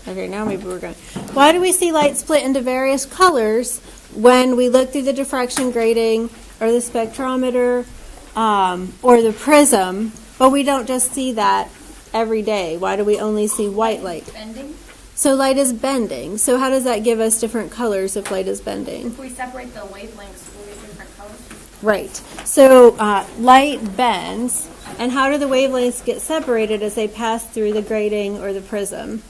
Okay, now maybe we're going. Why do we see light split into various colors when we look through the diffraction grating or the spectrometer or the prism, but we don't just see that every day? Why do we only see white light? Bending. So light is bending. So how does that give us different colors if light is bending? If we separate the wavelengths, we'll get different colors. Right. So light bends, and how do the wavelengths get separated as they pass through the grating or the prism?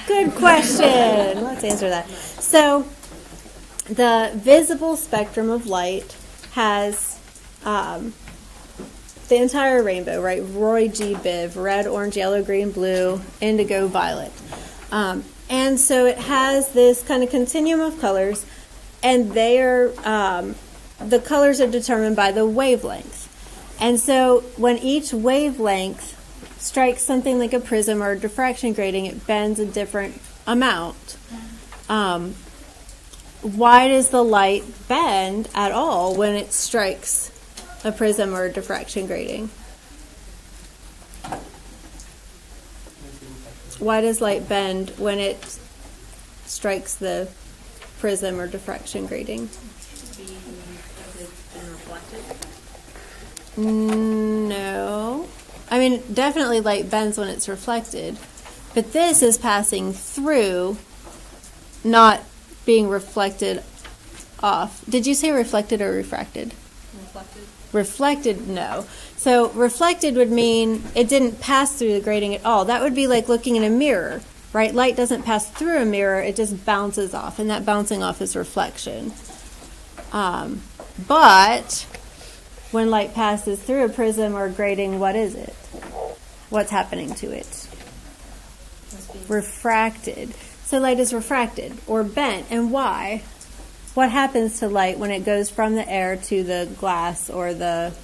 Good question. Let's answer that. So the visible spectrum of light has the entire rainbow, right? Roy G. Biv, red, orange, yellow, green, blue, indigo, violet. And so it has this kind of continuum of colors, and they are, the colors are determined by the wavelength. And so when each wavelength strikes something like a prism or a diffraction grating, it bends a different amount. Why does the light bend at all when it strikes a prism or a diffraction grating? Why does light bend when it strikes the prism or diffraction grating? No. I mean, definitely light bends when it's reflected, but this is passing through, not being reflected off. Did you say reflected or refracted? Reflected. Reflected, no. So reflected would mean it didn't pass through the grating at all. That would be like looking in a mirror, right? Light doesn't pass through a mirror, it just bounces off, and that bouncing off is reflection. But when light passes through a prism or a grating, what is it? What's happening to it? Refracted. So light is refracted or bent. And why? What happens to light when it goes from the air to the glass or the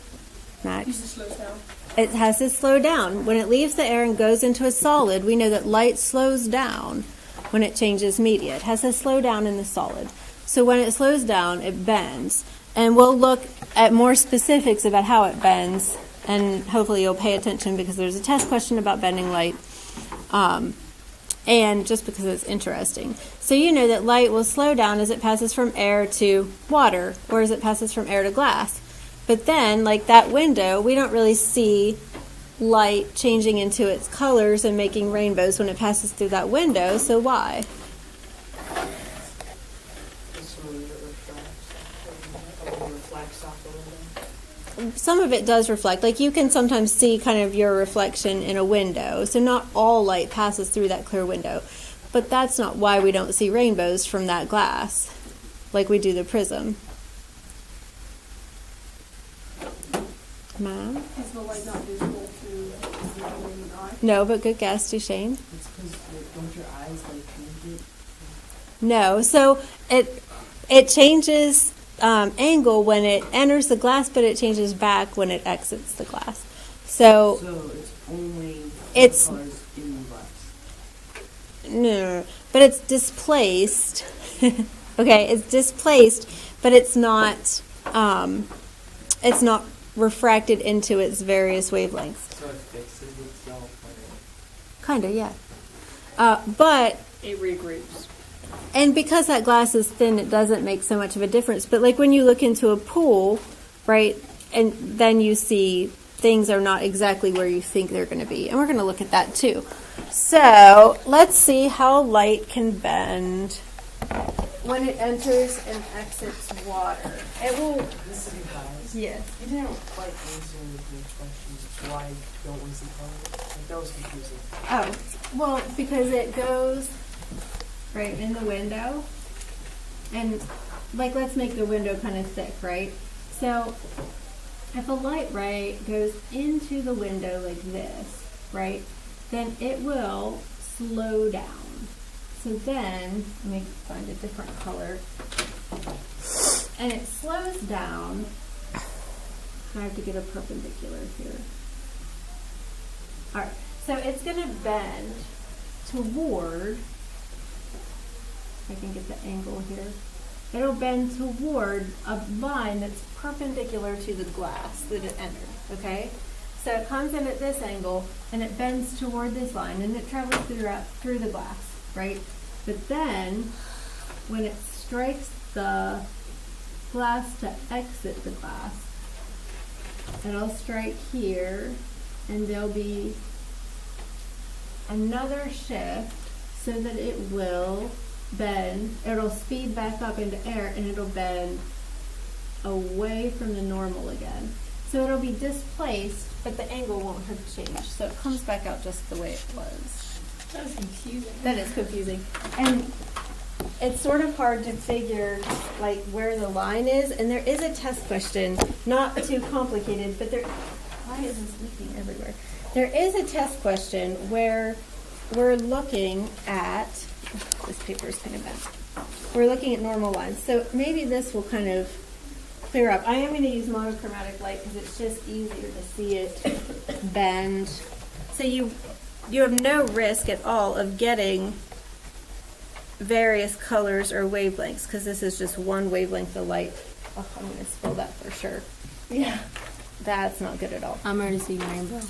mat? It slows down. It has to slow down. When it leaves the air and goes into a solid, we know that light slows down when it changes media. It has to slow down in the solid. So when it slows down, it bends. And we'll look at more specifics about how it bends, and hopefully you'll pay attention because there's a test question about bending light, and just because it's interesting. So you know that light will slow down as it passes from air to water, or as it passes from air to glass. But then, like that window, we don't really see light changing into its colors and making rainbows when it passes through that window, so why? Some of it does reflect. Like you can sometimes see kind of your reflection in a window. So not all light passes through that clear window. But that's not why we don't see rainbows from that glass like we do the prism. Mom? Is the light not visible to the human eye? No, but good guess, Duchesne. It's because don't your eyes like change it? No, so it changes angle when it enters the glass, but it changes back when it exits the glass. So it's only it's colors in the glass. no, but it's displaced. Okay, it's displaced, but it's not refracted into its various wavelengths. So it fixes itself. Kinda, yeah. But It regroups. and because that glass is thin, it doesn't make so much of a difference. But like when you look into a pool, right, and then you see things are not exactly where you think they're going to be. And we're going to look at that too. So let's see how light can bend when it enters and exits water. It will. This is guys. Yes. You didn't quite answer the question. Why don't we see colors? Like, that was confusing. Oh, well, because it goes right in the window, and like let's make the window kind of thick, right? So if a light ray goes into the window like this, right, then it will slow down. So then, let me find a different color, and it slows down. I have to get a perpendicular here. All right, so it's going to bend toward, I can get the angle here, it'll bend toward a line that's perpendicular to the glass that it entered, okay? So it comes in at this angle and it bends toward this line and it travels through the glass, right? But then when it strikes the glass to exit the glass, it'll strike here and there'll be another shift so that it will bend, it'll speed back up into air and it'll bend away from the normal again. So it'll be displaced, but the angle won't have changed. So it comes back out just the way it was. That was confusing. That is confusing. And it's sort of hard to figure like where the line is. And there is a test question, not too complicated, but why is this leaking everywhere? There is a test question where we're looking at, this paper is kind of bent. We're looking at normal lines. So maybe this will kind of clear up. I am going to use monochromatic light because it's just easier to see it bend. So you have no risk at all of getting various colors or wavelengths because this is just one wavelength of light. Oh, I'm going to spill that for sure. Yeah. That's not good at all. I'm already seeing rainbow.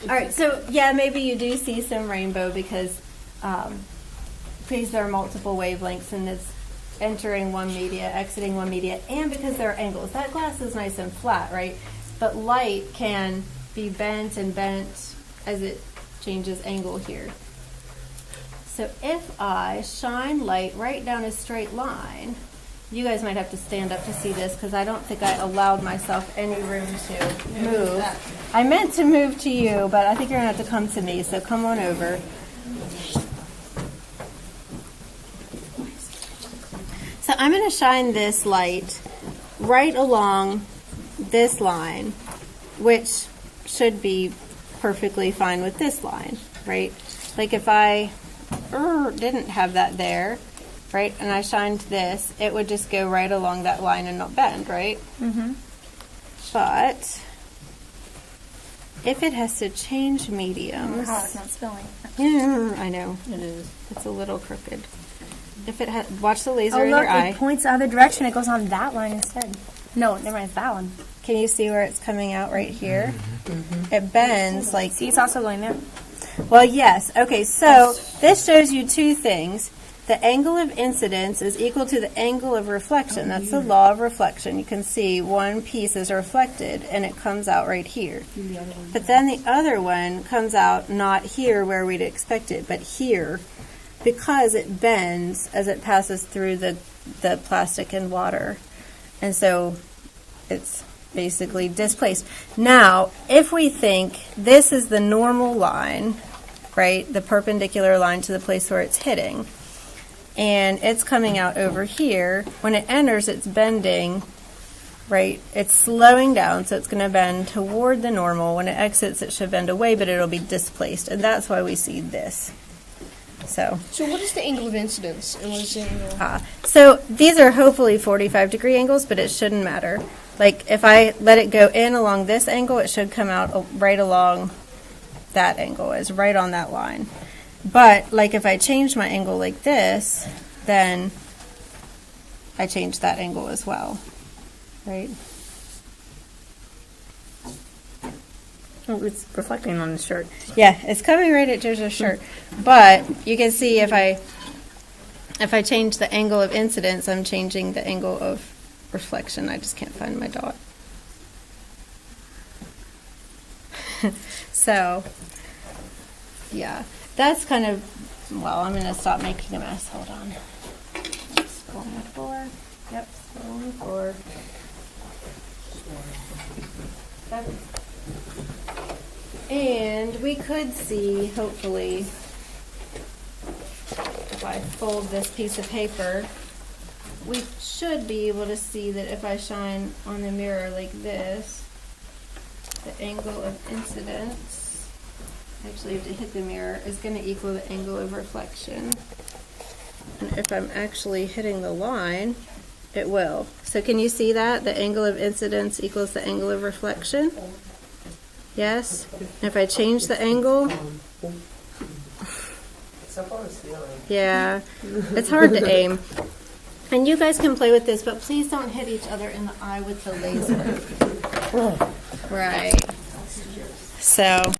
All right, so yeah, maybe you do see some rainbow because there are multiple wavelengths and it's entering one media, exiting one media, and because there are angles. That glass is nice and flat, right? But light can be bent and bent as it changes angle here. So if I shine light right down a straight line, you guys might have to stand up to see this because I don't think I allowed myself any room to move. I meant to move to you, but I think you're going to have to come to me, so come on over. So I'm going to shine this light right along this line, which should be perfectly fine with this line, right? Like if I didn't have that there, right, and I shined this, it would just go right along that line and not bend, right? Mm-hmm. But if it has to change mediums, Oh, it's not spilling. I know, It is. it's a little crooked. If it has, watch the laser Oh, in look, your eye. it points the other direction. It goes on that line instead. No, never mind, it's that one. Can you see where it's coming out right here? It bends like, See, it's also going there. well, yes. Okay, so this shows you two things. The angle of incidence is equal to the angle of reflection. That's the law of reflection. You can see one piece is reflected and it comes out right here. But then the other one comes out not here where we'd expect it, but here, because it bends as it passes through the plastic and water. And so it's basically displaced. Now, if we think this is the normal line, right, the perpendicular line to the place where it's hitting, and it's coming out over here, when it enters, it's bending, right, it's slowing down, so it's going to bend toward the normal. When it exits, it should bend away, but it'll be displaced, and that's why we see this. So what is the angle of incidence? And what is the angle? so these are hopefully 45-degree angles, but it shouldn't matter. Like if I let it go in along this angle, it should come out right along that angle, is right on that line. But like if I change my angle like this, then I change that angle as well, right? Oh, it's reflecting on the shirt. Yeah, it's coming right at Jojo's shirt. But you can see if I change the angle of incidence, I'm changing the angle of reflection. I just can't find my dot. So, yeah, that's kind of, well, I'm going to stop making a mess. Hold on. Scroll on the floor. Yep, scroll on the floor. Yep. And we could see, hopefully, if I fold this piece of paper, we should be able to see that if I shine on the mirror like this, the angle of incidence, actually you have to hit the mirror, is going to equal the angle of reflection. And if I'm actually hitting the line, it will. So can you see that? The angle of incidence equals the angle of reflection? Yes? And if I change the angle, So far it's feeling. yeah, it's hard to aim. And you guys can play with this, but please don't hit each other in the eye with the laser. Right. So